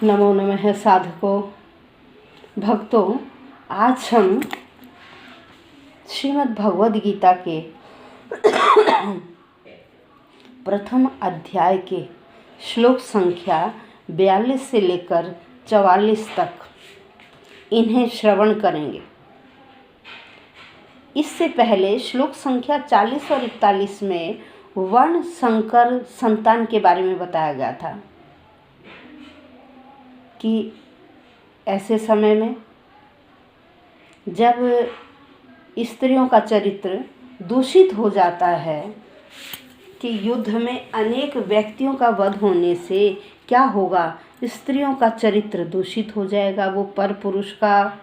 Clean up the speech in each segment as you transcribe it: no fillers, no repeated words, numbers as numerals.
नमो नमः साधकों भक्तों। आज हम श्रीमद् भगवद गीता के प्रथम अध्याय के श्लोक संख्या 42 से लेकर 44 तक इन्हें श्रवण करेंगे। इससे पहले श्लोक संख्या 40 और 41 में वर्ण संकर संतान के बारे में बताया गया था कि ऐसे समय में जब स्त्रियों का चरित्र दूषित हो जाता है कि युद्ध में अनेक व्यक्तियों का वध होने से क्या होगा, स्त्रियों का चरित्र दूषित हो जाएगा, वो पर पुरुष का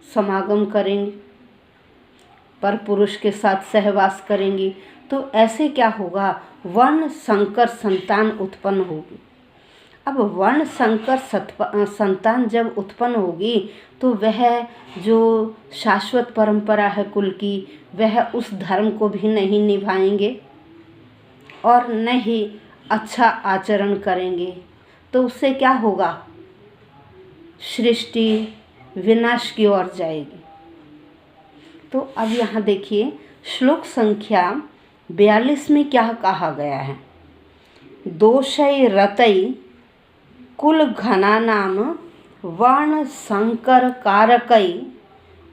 समागम करेंगी, पर पुरुष के साथ सहवास करेंगी, तो ऐसे क्या होगा, वर्ण संकर संतान उत्पन्न होगी। अब वर्ण संकर संतान जब उत्पन्न होगी तो वह जो शाश्वत परंपरा है कुल की, वह उस धर्म को भी नहीं निभाएंगे और न ही अच्छा आचरण करेंगे। तो उससे क्या होगा, सृष्टि विनाश की ओर जाएगी। तो अब यहाँ देखिए श्लोक संख्या 42 में क्या कहा गया है। दोषै रतै कुल घनानाम वर्ण संकर कारकै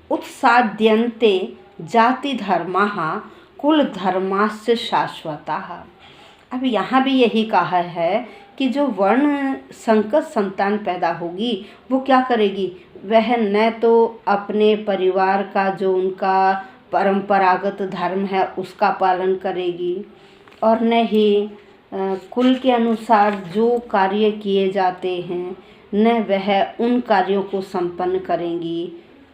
उत्साद्यन्ते जाति धर्माः कुल धर्माश्च शाश्वताः। अब यहाँ भी यही कहा है कि जो वर्ण संकर संतान पैदा होगी वो क्या करेगी, वह न तो अपने परिवार का जो उनका परंपरागत धर्म है उसका पालन करेगी और न ही कुल के अनुसार जो कार्य किए जाते हैं न वह उन कार्यों को संपन्न करेंगी।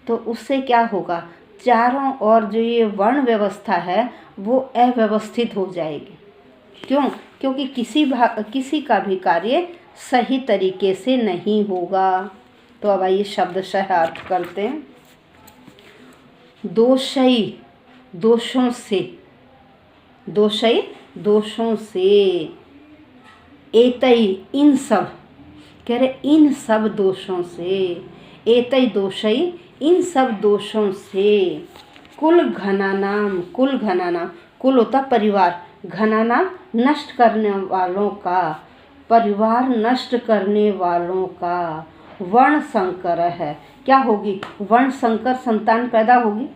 तो उससे क्या होगा, चारों ओर जो ये वर्ण व्यवस्था है वो अव्यवस्थित हो जाएगी। क्यों? क्योंकि किसी का भी कार्य सही तरीके से नहीं होगा। तो अब आइए शब्दशः अर्थ करते हैं। दोषई दोषों से, दोषई दोषों से, एतई इन सब, कह रहे इन सब दोषों से, एतई दोषई इन सब दोषों से, कुल घनानाम, कुल घनानाम, कुल होता परिवार, घनानाम नष्ट करने वालों का, परिवार नष्ट करने वालों का, वर्ण संकर है। क्या होगी, वर्ण संकर संतान पैदा होगी,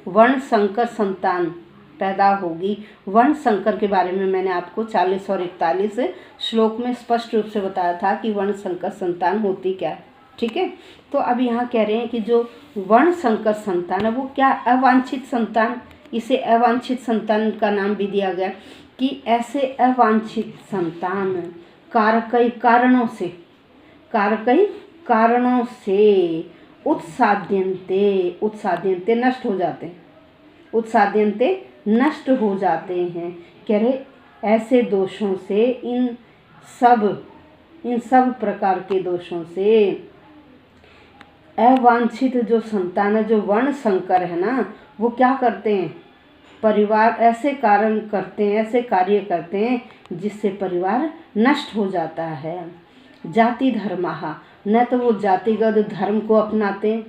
वर्ण संकर संतान पैदा होगी। वर्ण संकर के बारे में मैंने आपको 40 और 41 श्लोक में स्पष्ट रूप से बताया था कि वर्ण संकर संतान होती क्या है। ठीक है, तो अब यहाँ कह रहे हैं कि जो वर्ण संकर संतान है वो क्या, अवांछित संतान, इसे अवांछित संतान का नाम भी दिया गया कि ऐसे अवांछित संतान कारकई कारणों से, कारकई कारणों से उत्साद्यन्ते, उत्साद्यन्ते नष्ट हो जाते हैं, उत्साद्यन्ते नष्ट हो जाते हैं। कह रहे ऐसे दोषों से, इन सब प्रकार के दोषों से अवांछित जो संतान है, जो वर्ण संकर है ना, वो क्या करते हैं, परिवार ऐसे कारण करते हैं, ऐसे कार्य करते हैं जिससे परिवार नष्ट हो जाता है। जाति धर्माः, न तो वो जातिगत धर्म को अपनाते हैं,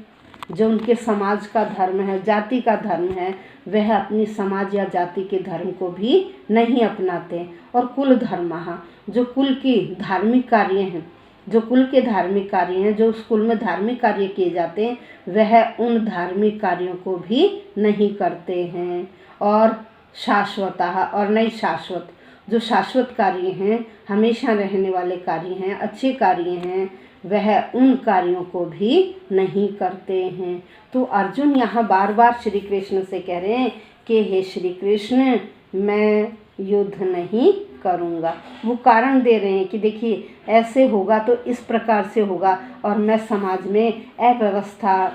जो उनके समाज का धर्म है, जाति का धर्म है, वह अपनी समाज या जाति के धर्म को भी नहीं अपनाते। और कुल धर्माः, जो कुल की धार्मिक कार्य हैं, जो कुल के धार्मिक कार्य हैं, जो उस कुल में धार्मिक कार्य किए जाते हैं, वह उन धार्मिक कार्यों को भी नहीं करते हैं। और शाश्वताः, और नहीं शाश्वत, जो शाश्वत कार्य हैं, हमेशा रहने वाले कार्य हैं, अच्छे कार्य हैं, वह उन कार्यों को भी नहीं करते हैं। तो अर्जुन यहाँ बार बार श्री कृष्ण से कह रहे हैं कि हे श्री कृष्ण, मैं युद्ध नहीं करूँगा। वो कारण दे रहे हैं कि देखिए ऐसे होगा तो इस प्रकार से होगा और मैं समाज में अव्यवस्था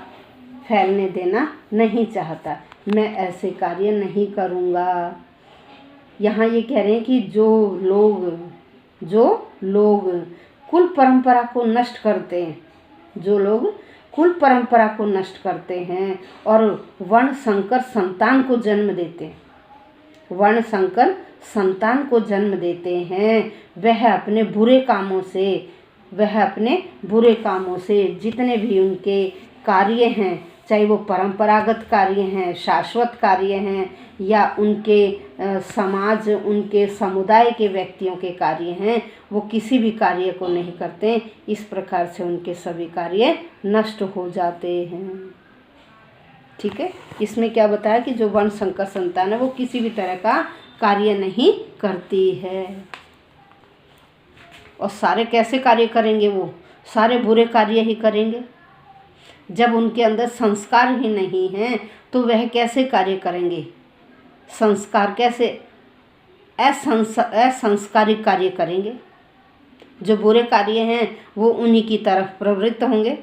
फैलने देना नहीं चाहता, मैं ऐसे कार्य नहीं करूँगा। यहाँ ये कह रहे हैं कि जो लोग कुल परंपरा को नष्ट करते हैं, जो लोग कुल परंपरा को नष्ट करते हैं और वर्ण संकर संतान को जन्म देते हैं, वर्ण संकर संतान को जन्म देते हैं, वह अपने बुरे कामों से जितने भी उनके कार्य हैं, चाहे वो परंपरागत कार्य हैं, शाश्वत कार्य हैं, या उनके समाज, उनके समुदाय के व्यक्तियों के कार्य हैं, वो किसी भी कार्य को नहीं करते। इस प्रकार से उनके सभी कार्य नष्ट हो जाते हैं। ठीक है, इसमें क्या बताया कि जो वर्ण संकर संतान है वो किसी भी तरह का कार्य नहीं करती है। और सारे कैसे कार्य करेंगे? वो सारे बुरे कार्य ही करेंगे। जब उनके अंदर संस्कार ही नहीं हैं तो वह कैसे कार्य करेंगे? संस्कार कैसे? असंस्कारिक कार्य करेंगे। जो बुरे कार्य हैं वो उन्हीं की तरफ प्रवृत्त होंगे।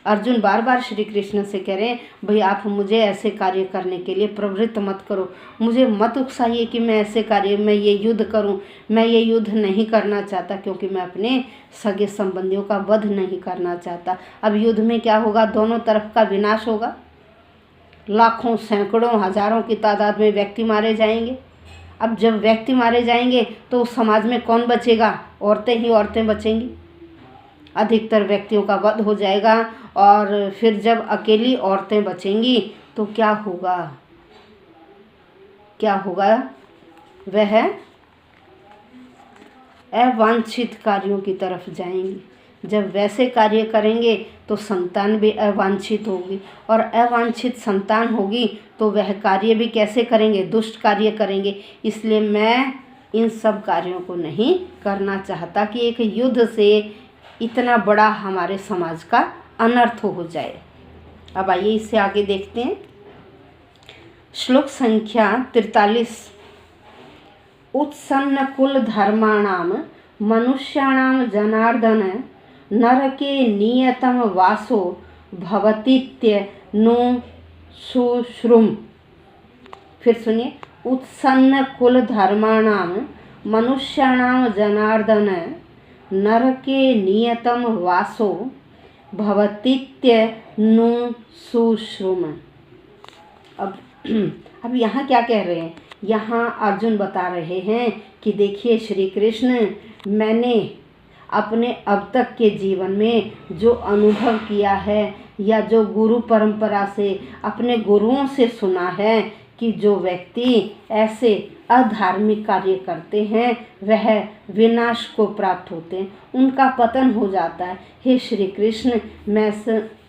अर्जुन बार बार श्री कृष्ण से कह रहे हैं, भाई आप मुझे ऐसे कार्य करने के लिए प्रवृत्त मत करो, मुझे मत उकसाइए कि मैं ऐसे कार्य में ये युद्ध करूं। मैं ये युद्ध नहीं करना चाहता क्योंकि मैं अपने सगे संबंधियों का वध नहीं करना चाहता। अब युद्ध में क्या होगा? दोनों तरफ का विनाश होगा। लाखों, सैकड़ों, हजारों की तादाद में व्यक्ति मारे जाएंगे। अब जब व्यक्ति मारे जाएंगे तो समाज में कौन बचेगा? औरतें ही औरतें बचेंगी। अधिकतर व्यक्तियों का वध हो जाएगा। और फिर जब अकेली औरतें बचेंगी तो क्या होगा? वह अवांछित कार्यों की तरफ जाएंगी। जब वैसे कार्य करेंगे तो संतान भी अवांछित होगी, और अवांछित संतान होगी तो वह कार्य भी कैसे करेंगे? दुष्ट कार्य करेंगे। इसलिए मैं इन सब कार्यों को नहीं करना चाहता कि एक युद्ध से इतना बड़ा हमारे समाज का अनर्थ हो जाए। अब आइए इससे आगे देखते हैं। श्लोक संख्या 43। उत्सन्न कुल धर्माणाम मनुष्याणाम जनार्दन नरके नियतम वासो भवतीत्यनु सुश्रुम। फिर सुनिए। उत्सन्न कुल धर्माणाम मनुष्याणाम जनार्दन नरके नियतम वासो भवतीत्यनु सुश्रुम। अब यहाँ क्या कह रहे हैं? यहाँ अर्जुन बता रहे हैं कि देखिए श्री कृष्ण, मैंने अपने अब तक के जीवन में जो अनुभव किया है या जो गुरु परंपरा से अपने गुरुओं से सुना है कि जो व्यक्ति ऐसे अधार्मिक कार्य करते हैं वह विनाश को प्राप्त होते हैं, उनका पतन हो जाता है। हे श्री कृष्ण, मैं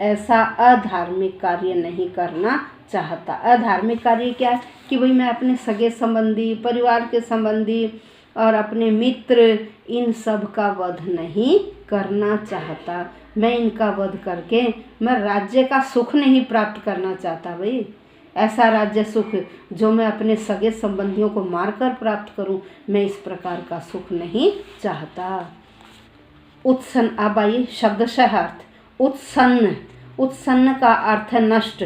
ऐसा अधार्मिक कार्य नहीं करना चाहता। अधार्मिक कार्य क्या है? कि भाई मैं अपने सगे संबंधी, परिवार के संबंधी और अपने मित्र, इन सब का वध नहीं करना चाहता। मैं इनका वध करके मैं राज्य का सुख नहीं प्राप्त करना चाहता। भाई ऐसा राज्य सुख जो मैं अपने सगे संबंधियों को मारकर प्राप्त करूं, मैं इस प्रकार का सुख नहीं चाहता। उत्सन्न। अब आइए शब्दशः अर्थ। उत्सन्न, उत्सन्न का अर्थ है नष्ट।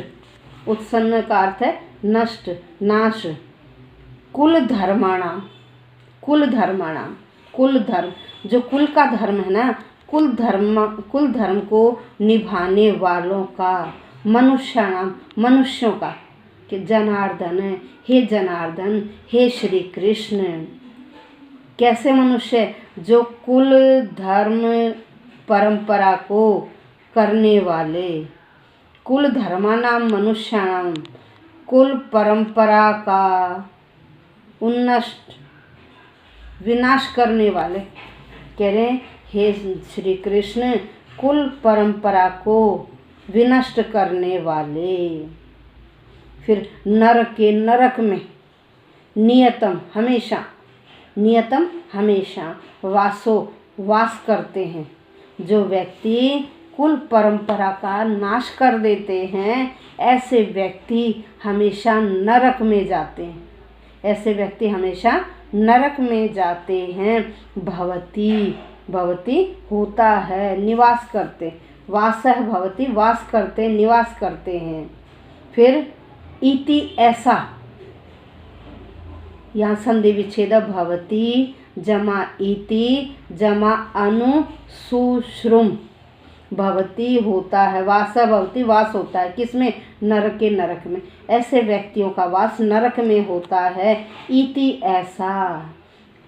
उत्सन्न का अर्थ है नष्ट, नाश। कुल धर्माणाम, कुल धर्माणाम, कुल धर्म, जो कुल का धर्म है ना, कुल धर्म को निभाने वालों का, मनुष्याणाम, मनुष्यों का, कि जनार्दन, हे जनार्दन, हे श्री कृष्ण। कैसे मनुष्य? जो कुल धर्म परंपरा को करने वाले, कुल धर्मानाम मनुष्याणाम, कुल परंपरा का उन्नष्ट, विनाश करने वाले। कह रहे हैं हे श्री कृष्ण, कुल परंपरा को विनष्ट करने वाले। फिर नरक में, नियतम हमेशा, नियतम हमेशा, वासो वास करते हैं। जो व्यक्ति कुल परंपरा का नाश कर देते हैं ऐसे व्यक्ति हमेशा नरक में जाते हैं। ऐसे व्यक्ति हमेशा नरक में जाते हैं। भवती, भवती होता है, निवास करते, वासः भवती, वास करते, निवास करते हैं। फिर इति ऐसा, यहाँ संधि विच्छेद, भवती जमा इति जमा अनु सुश्रुम, भवती होता है, वासा भवती वास होता है, किसमें? नरक के नरक में। ऐसे व्यक्तियों का वास नरक में होता है। इति ऐसा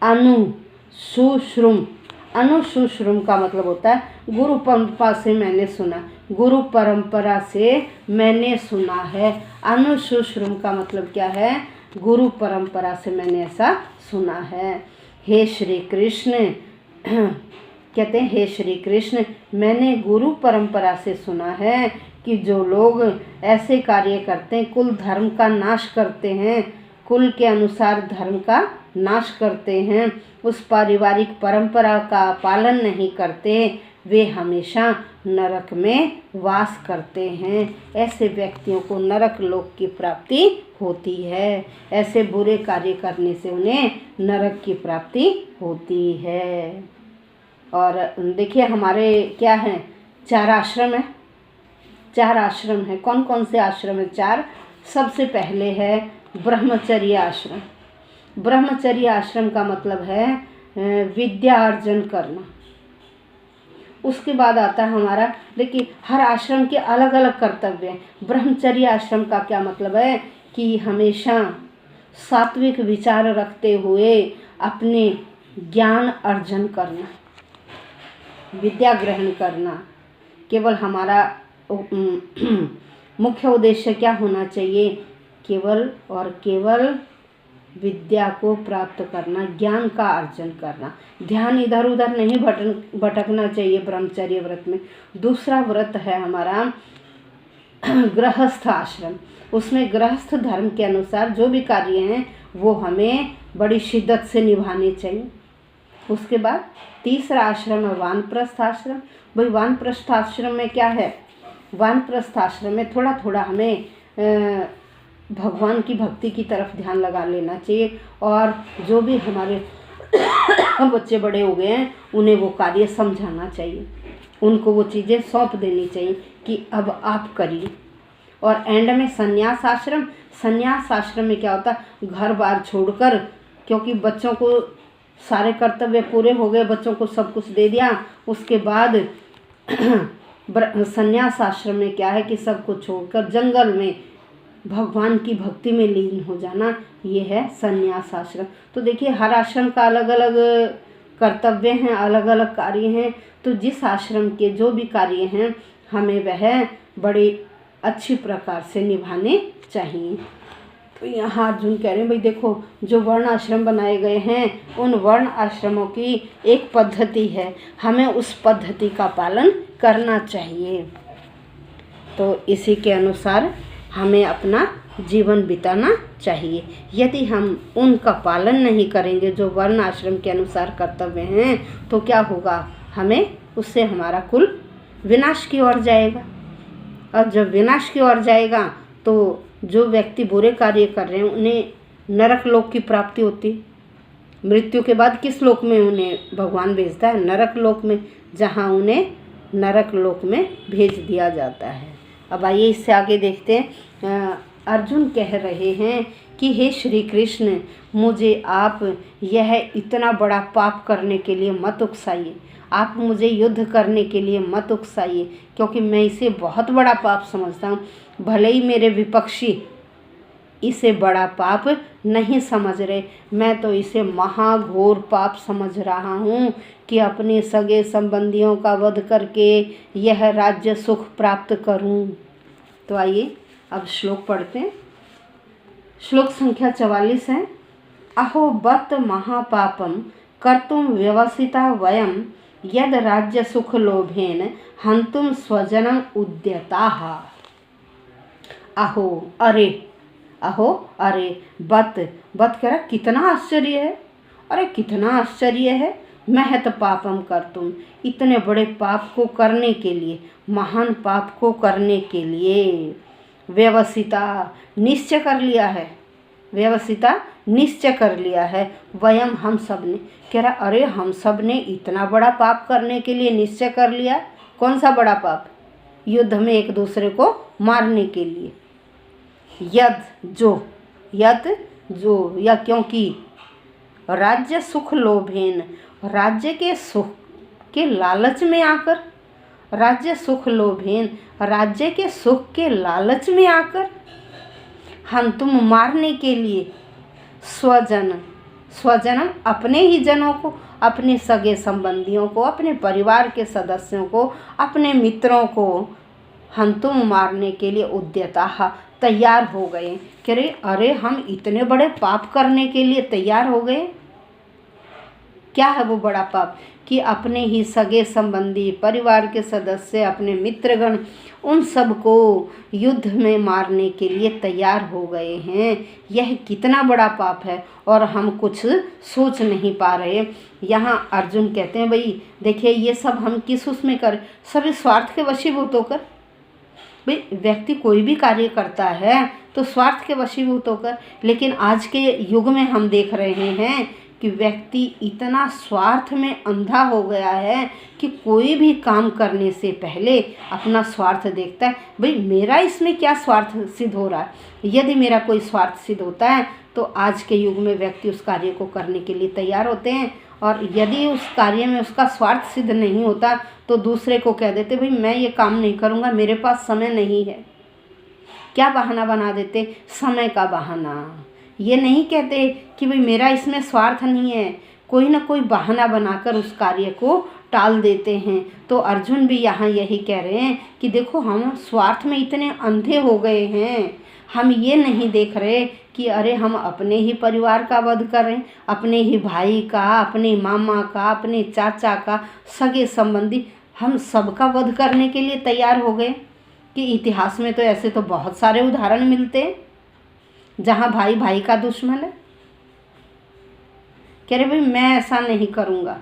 अनुशुश्रुम, अनुशुश्रुम का मतलब होता है गुरु परंपरा से मैंने सुना, गुरु परंपरा से मैंने सुना है। अनुशुश्रुम का मतलब क्या है? गुरु परंपरा से मैंने ऐसा सुना है। हे श्री कृष्ण कहते हैं, हे श्री कृष्ण मैंने गुरु परंपरा से सुना है कि जो लोग ऐसे कार्य करते हैं, कुल धर्म का नाश करते हैं, कुल के अनुसार धर्म का नाश करते हैं, उस पारिवारिक परंपरा का पालन नहीं करते, वे हमेशा नरक में वास करते हैं। ऐसे व्यक्तियों को नरक लोक की प्राप्ति होती है। ऐसे बुरे कार्य करने से उन्हें नरक की प्राप्ति होती है। और देखिए हमारे क्या हैं? 4 आश्रम है, 4 आश्रम है। कौन कौन से आश्रम है? 4। सबसे पहले है ब्रह्मचर्य आश्रम। ब्रह्मचर्य आश्रम का मतलब है विद्या अर्जन करना। उसके बाद आता है हमारा, देखिए हर आश्रम के अलग अलग कर्तव्य हैं। ब्रह्मचर्य आश्रम का क्या मतलब है कि हमेशा सात्विक विचार रखते हुए अपने ज्ञान अर्जन करना, विद्या ग्रहण करना। केवल हमारा मुख्य उद्देश्य क्या होना चाहिए? केवल और केवल विद्या को प्राप्त करना, ज्ञान का अर्जन करना। ध्यान इधर उधर नहीं भटकना चाहिए ब्रह्मचर्य व्रत में। दूसरा व्रत है हमारा गृहस्थ आश्रम। उसमें गृहस्थ धर्म के अनुसार जो भी कार्य हैं वो हमें बड़ी शिद्दत से निभाने चाहिए। उसके बाद तीसरा आश्रम है वानप्रस्थ आश्रम। भाई वानप्रस्थ आश्रम में क्या है? वानप्रस्थ आश्रम में थोड़ा थोड़ा हमें भगवान की भक्ति की तरफ ध्यान लगा लेना चाहिए, और जो भी हमारे बच्चे बड़े हो गए हैं उन्हें वो कार्य समझाना चाहिए, उनको वो चीज़ें सौंप देनी चाहिए कि अब आप करिए। और एंड में संन्यास आश्रम। संन्यास आश्रम में क्या होता है? घर बार छोड़कर, क्योंकि बच्चों को सारे कर्तव्य पूरे हो गए, बच्चों को सब कुछ दे दिया, उसके बाद संन्यास आश्रम में क्या है कि सब कुछ छोड़कर जंगल में भगवान की भक्ति में लीन हो जाना, ये है संन्यास आश्रम। तो देखिए हर आश्रम का अलग अलग कर्तव्य हैं, अलग अलग कार्य हैं। तो जिस आश्रम के जो भी कार्य हैं हमें वह बड़ी अच्छी प्रकार से निभाने चाहिए। तो यहाँ अर्जुन कह रहे हैं भाई देखो, जो वर्ण आश्रम बनाए गए हैं उन वर्ण आश्रमों की एक पद्धति है, हमें उस पद्धति का पालन करना चाहिए। तो इसी के अनुसार हमें अपना जीवन बिताना चाहिए। यदि हम उनका पालन नहीं करेंगे, जो वर्ण आश्रम के अनुसार कर्तव्य हैं, तो क्या होगा? हमें उससे हमारा कुल विनाश की ओर जाएगा। और जब विनाश की ओर जाएगा तो जो व्यक्ति बुरे कार्य कर रहे हैं उन्हें नरक लोक की प्राप्ति होती है। मृत्यु के बाद किस लोक में उन्हें भगवान भेजता है? नरक लोक में, जहाँ उन्हें नरक लोक में भेज दिया जाता है। अब आइए इससे आगे देखते हैं। अर्जुन कह रहे हैं कि हे श्री कृष्ण, मुझे आप यह इतना बड़ा पाप करने के लिए मत उकसाइए, आप मुझे युद्ध करने के लिए मत उकसाइए, क्योंकि मैं इसे बहुत बड़ा पाप समझता हूँ। भले ही मेरे विपक्षी इसे बड़ा पाप नहीं समझ रहे, मैं तो इसे महाघोर पाप समझ रहा हूँ कि अपने सगे संबंधियों का वध करके यह राज्य सुख प्राप्त करूँ। तो आइए अब श्लोक पढ़ते हैं। श्लोक संख्या 44 है। अहो बत महापापम कर्तुम व्यवसिता वयम यद राज्य सुख लोभेन हंतुम स्वजनम उद्यताः। अहो अरे, अहो अरे, बत बत कह रहा कितना आश्चर्य है, अरे कितना आश्चर्य है। महत पापम कर्तुम, इतने बड़े पाप को करने के लिए, महान पाप को करने के लिए व्यवसिता निश्चय कर लिया है, व्यवसिता निश्चय कर लिया है। वयम हम सब ने, कह रहा अरे हम सब ने इतना बड़ा पाप करने के लिए निश्चय कर लिया। कौन सा बड़ा पाप? युद्ध में एक दूसरे को मारने के लिए। यद जो, यद जो, या क्योंकि राज्य सुख लोभेन, राज्य के सुख के लालच में आकर, राज्य सुख लोभेन, राज्य के सुख के लालच में आकर हम तुम मारने के लिए स्वजन अपने ही जनों को, अपने सगे संबंधियों को, अपने परिवार के सदस्यों को, अपने मित्रों को हम तुम मारने के लिए उद्यता तैयार हो गए। कह अरे हम इतने बड़े पाप करने के लिए तैयार हो गए। क्या है वो बड़ा पाप? कि अपने ही सगे संबंधी, परिवार के सदस्य, अपने मित्रगण, उन सबको युद्ध में मारने के लिए तैयार हो गए हैं। यह कितना बड़ा पाप है और हम कुछ सोच नहीं पा रहे। यहाँ अर्जुन कहते हैं भाई देखिए ये सब हम किस उसमें करें, सभी स्वार्थ के वशीभूत होकर। भाई व्यक्ति कोई भी कार्य करता है तो स्वार्थ के वशीभूत होकर, लेकिन आज के युग में हम देख रहे हैं कि व्यक्ति इतना स्वार्थ में अंधा हो गया है कि कोई भी काम करने से पहले अपना स्वार्थ देखता है। भाई मेरा इसमें क्या स्वार्थ सिद्ध हो रहा है? यदि मेरा कोई स्वार्थ सिद्ध होता है तो आज के युग में व्यक्ति उस कार्य को करने के लिए तैयार होते हैं, और यदि उस कार्य में उसका स्वार्थ सिद्ध नहीं होता तो दूसरे को कह देते भाई मैं ये काम नहीं करूँगा, मेरे पास समय नहीं है। क्या बहाना बना देते? समय का बहाना। ये नहीं कहते कि भाई मेरा इसमें स्वार्थ नहीं है, कोई ना कोई बहाना बनाकर उस कार्य को टाल देते हैं। तो अर्जुन भी यहाँ यही कह रहे हैं कि देखो हम स्वार्थ में इतने अंधे हो गए हैं, हम ये नहीं देख रहे कि अरे हम अपने ही परिवार का वध कर रहे हैं, अपने ही भाई का, अपने मामा का, अपने चाचा का, सगे संबंधी, हम सबका वध करने के लिए तैयार हो गए। कि इतिहास में तो ऐसे तो बहुत सारे उदाहरण मिलते हैं जहाँ भाई भाई का दुश्मन है। कह रहे भाई मैं ऐसा नहीं करूँगा,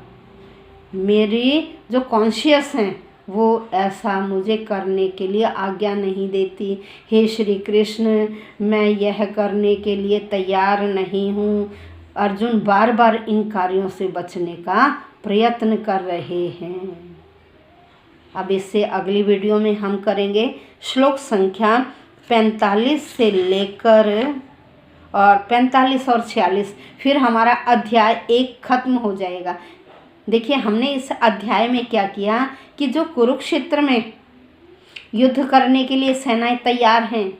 मेरी जो कॉन्शियस हैं वो ऐसा मुझे करने के लिए आज्ञा नहीं देती। हे श्री कृष्ण मैं यह करने के लिए तैयार नहीं हूँ। अर्जुन बार बार इन कार्यों से बचने का प्रयत्न कर रहे हैं। अब इससे अगली वीडियो में हम करेंगे श्लोक संख्या 45 से लेकर और 45 और 46, फिर हमारा अध्याय 1 खत्म हो जाएगा। देखिए हमने इस अध्याय में क्या किया कि जो कुरुक्षेत्र में युद्ध करने के लिए सेनाएं तैयार हैं,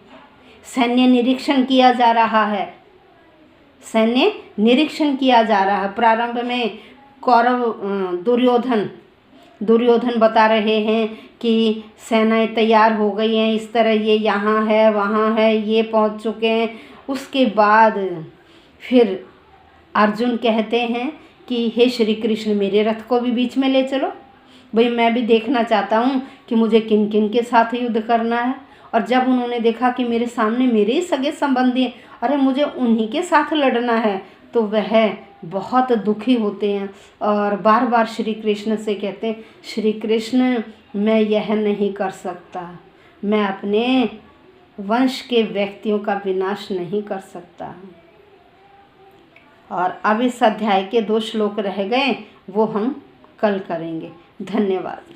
सैन्य निरीक्षण किया जा रहा है, सैन्य निरीक्षण किया जा रहा है। प्रारंभ में कौरव दुर्योधन बता रहे हैं कि सेनाएं तैयार हो गई हैं, इस तरह ये यहाँ है वहाँ है, ये पहुँच चुके हैं। उसके बाद फिर अर्जुन कहते हैं कि हे श्री कृष्ण मेरे रथ को भी बीच में ले चलो, भाई मैं भी देखना चाहता हूँ कि मुझे किन किन के साथ युद्ध करना है। और जब उन्होंने देखा कि मेरे सामने मेरे ही सगे संबंधी हैं, अरे मुझे उन्हीं के साथ लड़ना है, तो वह बहुत दुखी होते हैं और बार बार श्री कृष्ण से कहते हैं श्री कृष्ण मैं यह नहीं कर सकता, मैं अपने वंश के व्यक्तियों का विनाश नहीं कर सकता। और अब इस अध्याय के 2 श्लोक रह गए, वो हम कल करेंगे। धन्यवाद।